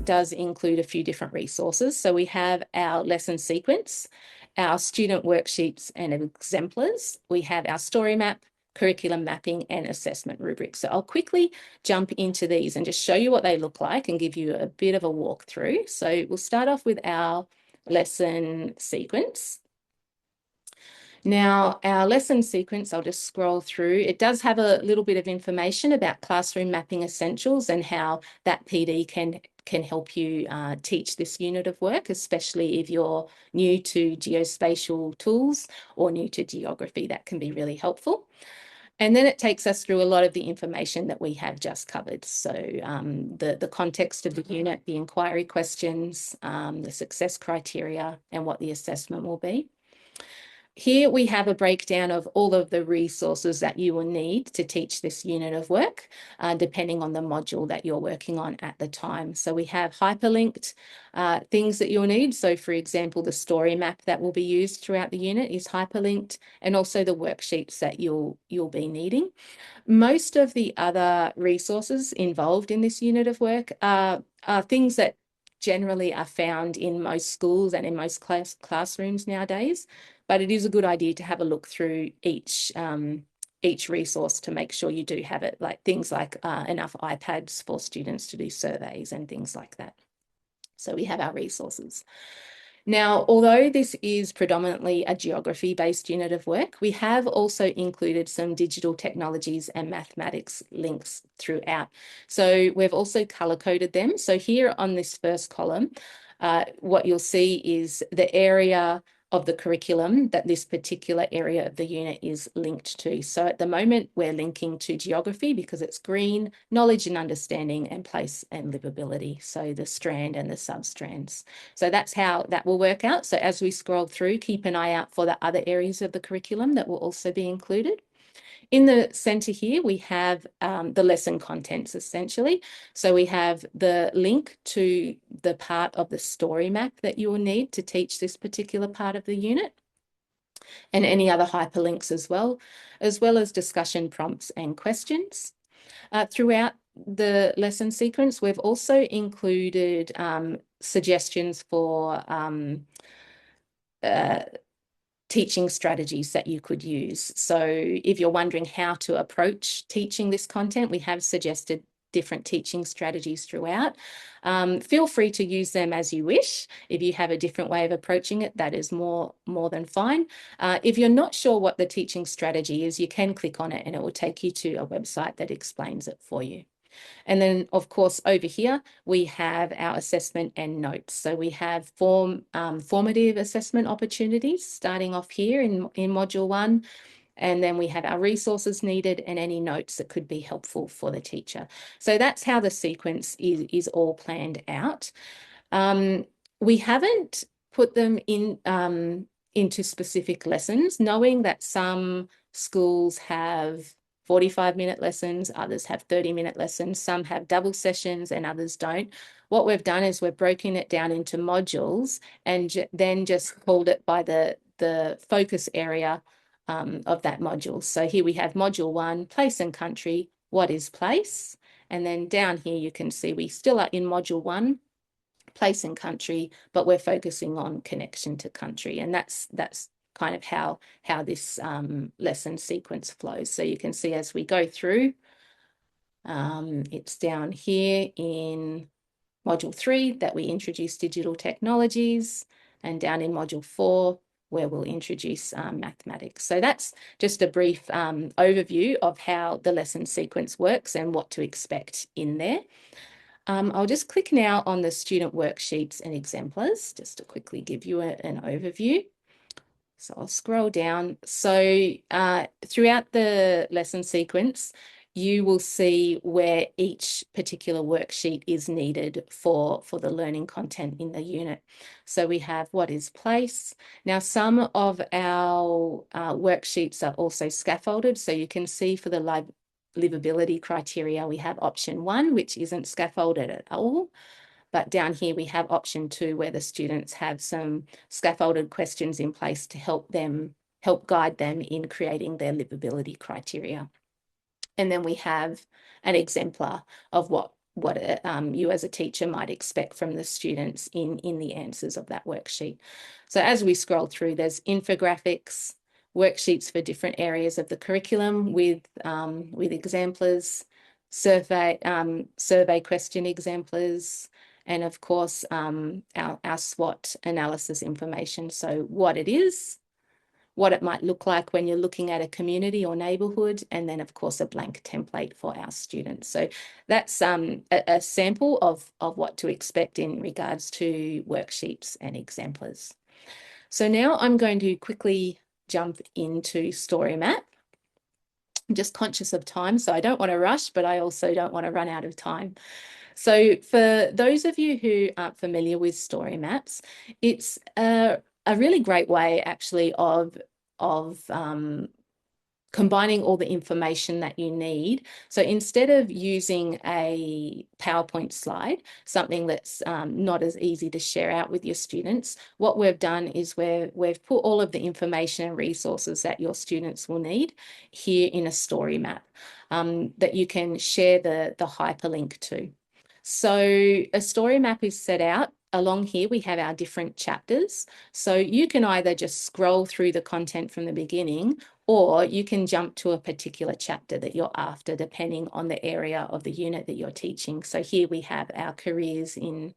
does include a few different resources. So we have our lesson sequence, our student worksheets and exemplars. We have our story map, curriculum mapping and assessment rubrics. So I'll quickly jump into these and just show you what they look like and give you a bit of a walkthrough. So we'll start off with our lesson sequence. Now, our lesson sequence, I'll just scroll through. It does have a little bit of information about classroom mapping essentials and how that PD can help you teach this unit of work, especially if you're new to geospatial tools or new to geography. That can be really helpful. And then it takes us through a lot of the information that we have just covered. So the context of the unit, the inquiry questions, the success criteria, and what the assessment will be. Here we have a breakdown of all of the resources that you will need to teach this unit of work, depending on the module that you're working on at the time. So we have hyperlinked things that you'll need. So for example, the story map that will be used throughout the unit is hyperlinked, and also the worksheets that you'll be needing. Most of the other resources involved in this unit of work are things that generally are found in most schools and in most classrooms nowadays. But it is a good idea to have a look through each resource to make sure you do have it, like things like enough iPads for students to do surveys and things like that. So we have our resources. Now, although this is predominantly a geography-based unit of work, we have also included some digital technologies and mathematics links throughout. So we've also color-coded them. So here on this first column, what you'll see is the area of the curriculum that this particular area of the unit is linked to. So at the moment, we're linking to geography because it's green, knowledge and understanding, and place and livability. So the strand and the substrands. So that's how that will work out. So as we scroll through, keep an eye out for the other areas of the curriculum that will also be included. In the centre here, we have the lesson contents, essentially. So we have the link to the part of the story map that you will need to teach this particular part of the unit, and any other hyperlinks as well as discussion prompts and questions. Throughout the lesson sequence, we've also included suggestions for teaching strategies that you could use. So if you're wondering how to approach teaching this content, we have suggested different teaching strategies throughout. Feel free to use them as you wish. If you have a different way of approaching it, that is more than fine. If you're not sure what the teaching strategy is, you can click on it and it will take you to a website that explains it for you. And then, of course, over here, we have our assessment and notes. So we have formative assessment opportunities starting off here in Module 1. And then we have our resources needed and any notes that could be helpful for the teacher. So that's how the sequence is all planned out. We haven't put them into specific lessons, knowing that some schools have 45-minute lessons, others have 30-minute lessons, some have double sessions and others don't. What we've done is we've broken it down into modules and then just called it by the focus area of that module. So here we have module 1, place and country. What is place? And then down here you can see we still are in module 1, place and country, but we're focusing on connection to country. And that's kind of how this lesson sequence flows. So you can see as we go through, it's down here in module 3 that we introduce digital technologies, and down in module 4 where we'll introduce mathematics. So that's just a brief overview of how the lesson sequence works and what to expect in there. I'll just click now on the student worksheets and exemplars just to quickly give you an overview. So I'll scroll down. So throughout the lesson sequence, you will see where each particular worksheet is needed for the learning content in the unit. So we have what is place. Now, some of our worksheets are also scaffolded. So you can see for the livability criteria, we have option 1, which isn't scaffolded at all. But down here, we have option 2, where the students have some scaffolded questions in place to help guide them in creating their livability criteria. And then we have an exemplar of what you as a teacher might expect from the students in the answers of that worksheet. So as we scroll through, there's infographics, worksheets for different areas of the curriculum with exemplars, survey question exemplars, and of course our SWOT analysis information. So what it is, what it might look like when you're looking at a community or neighbourhood, and then of course a blank template for our students. So that's a sample of what to expect in regards to worksheets and exemplars. So now I'm going to quickly jump into Story Map. I'm just conscious of time, so I don't want to rush, but I also don't want to run out of time. So for those of you who aren't familiar with story maps, it's a really great way actually of combining all the information that you need. So instead of using a PowerPoint slide, something that's not as easy to share out with your students, what we've done is we've put all of the information and resources that your students will need here in a story map that you can share the hyperlink to. So a story map is set out. Along here, we have our different chapters. So you can either just scroll through the content from the beginning, or you can jump to a particular chapter that you're after, depending on the area of the unit that you're teaching. So here we have our careers in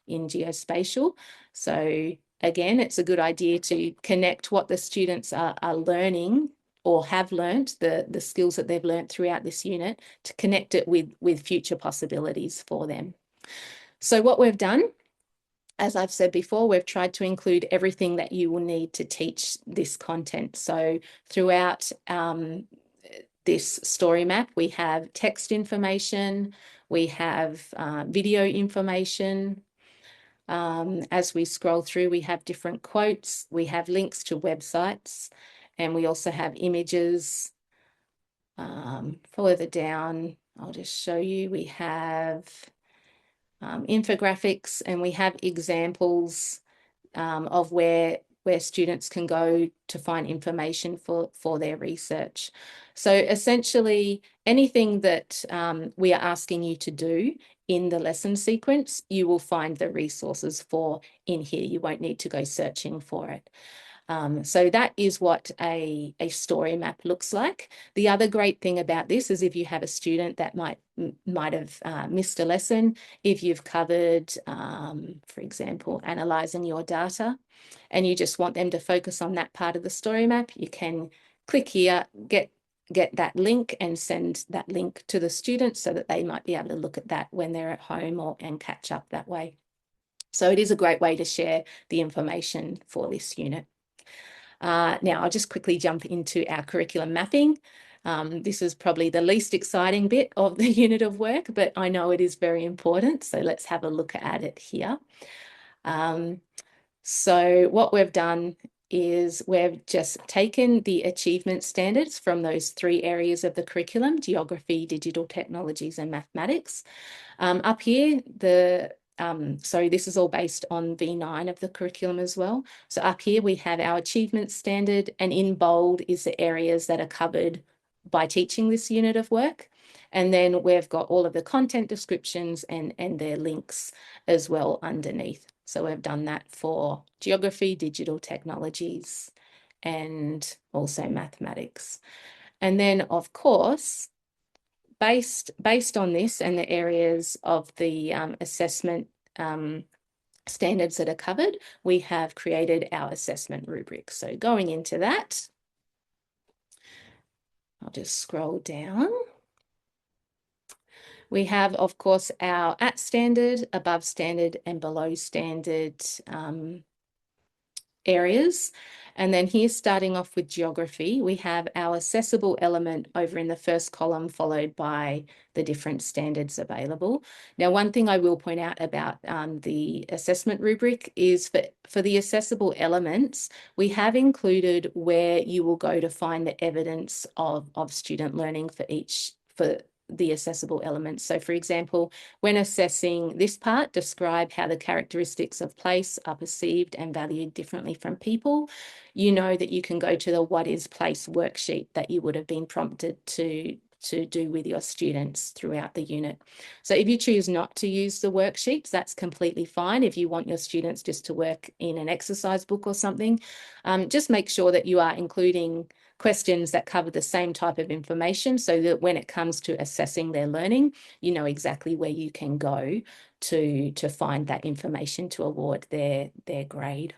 geospatial. So again, it's a good idea to connect what the students are learning or have learnt, the skills that they've learnt throughout this unit, to connect it with future possibilities for them. So what we've done, as I've said before, we've tried to include everything that you will need to teach this content. So throughout this story map, we have text information, we have video information. As we scroll through, we have different quotes, we have links to websites, and we also have images. Further down, I'll just show you, we have infographics, and we have examples of where students can go to find information for their research. So essentially, anything that we are asking you to do in the lesson sequence, you will find the resources for in here. You won't need to go searching for it. So that is what a story map looks like. The other great thing about this is if you have a student that might have missed a lesson, if you've covered, for example, analysing your data, and you just want them to focus on that part of the story map, you can click here, get that link and send that link to the students so that they might be able to look at that when they're at home and catch up that way. So it is a great way to share the information for this unit. Now, I'll just quickly jump into our curriculum mapping. This is probably the least exciting bit of the unit of work, but I know it is very important. So let's have a look at it here. So what we've done is we've just taken the achievement standards from those 3 areas of the curriculum: geography, digital technologies, and mathematics. Up here, so this is all based on V9 of the curriculum as well. So up here we have our achievement standard, and in bold is the areas that are covered by teaching this unit of work. And then we've got all of the content descriptions and their links as well underneath. So we've done that for geography, digital technologies, and also mathematics. And then, of course, based on this and the areas of the assessment standards that are covered, we have created our assessment rubric. So going into that, I'll just scroll down. We have, of course, our at standard, above standard, and below standard areas. And then here, starting off with geography, we have our accessible element over in the first column, followed by the different standards available. Now, one thing I will point out about the assessment rubric is for the accessible elements, we have included where you will go to find the evidence of student learning for the accessible elements. So for example, when assessing this part, describe how the characteristics of place are perceived and valued differently from people. You know that you can go to the What is Place worksheet that you would have been prompted to to do with your students throughout the unit. So if you choose not to use the worksheets, that's completely fine. If you want your students just to work in an exercise book or something, just make sure that you are including questions that cover the same type of information, so that when it comes to assessing their learning, you know exactly where you can go to find that information to award their grade.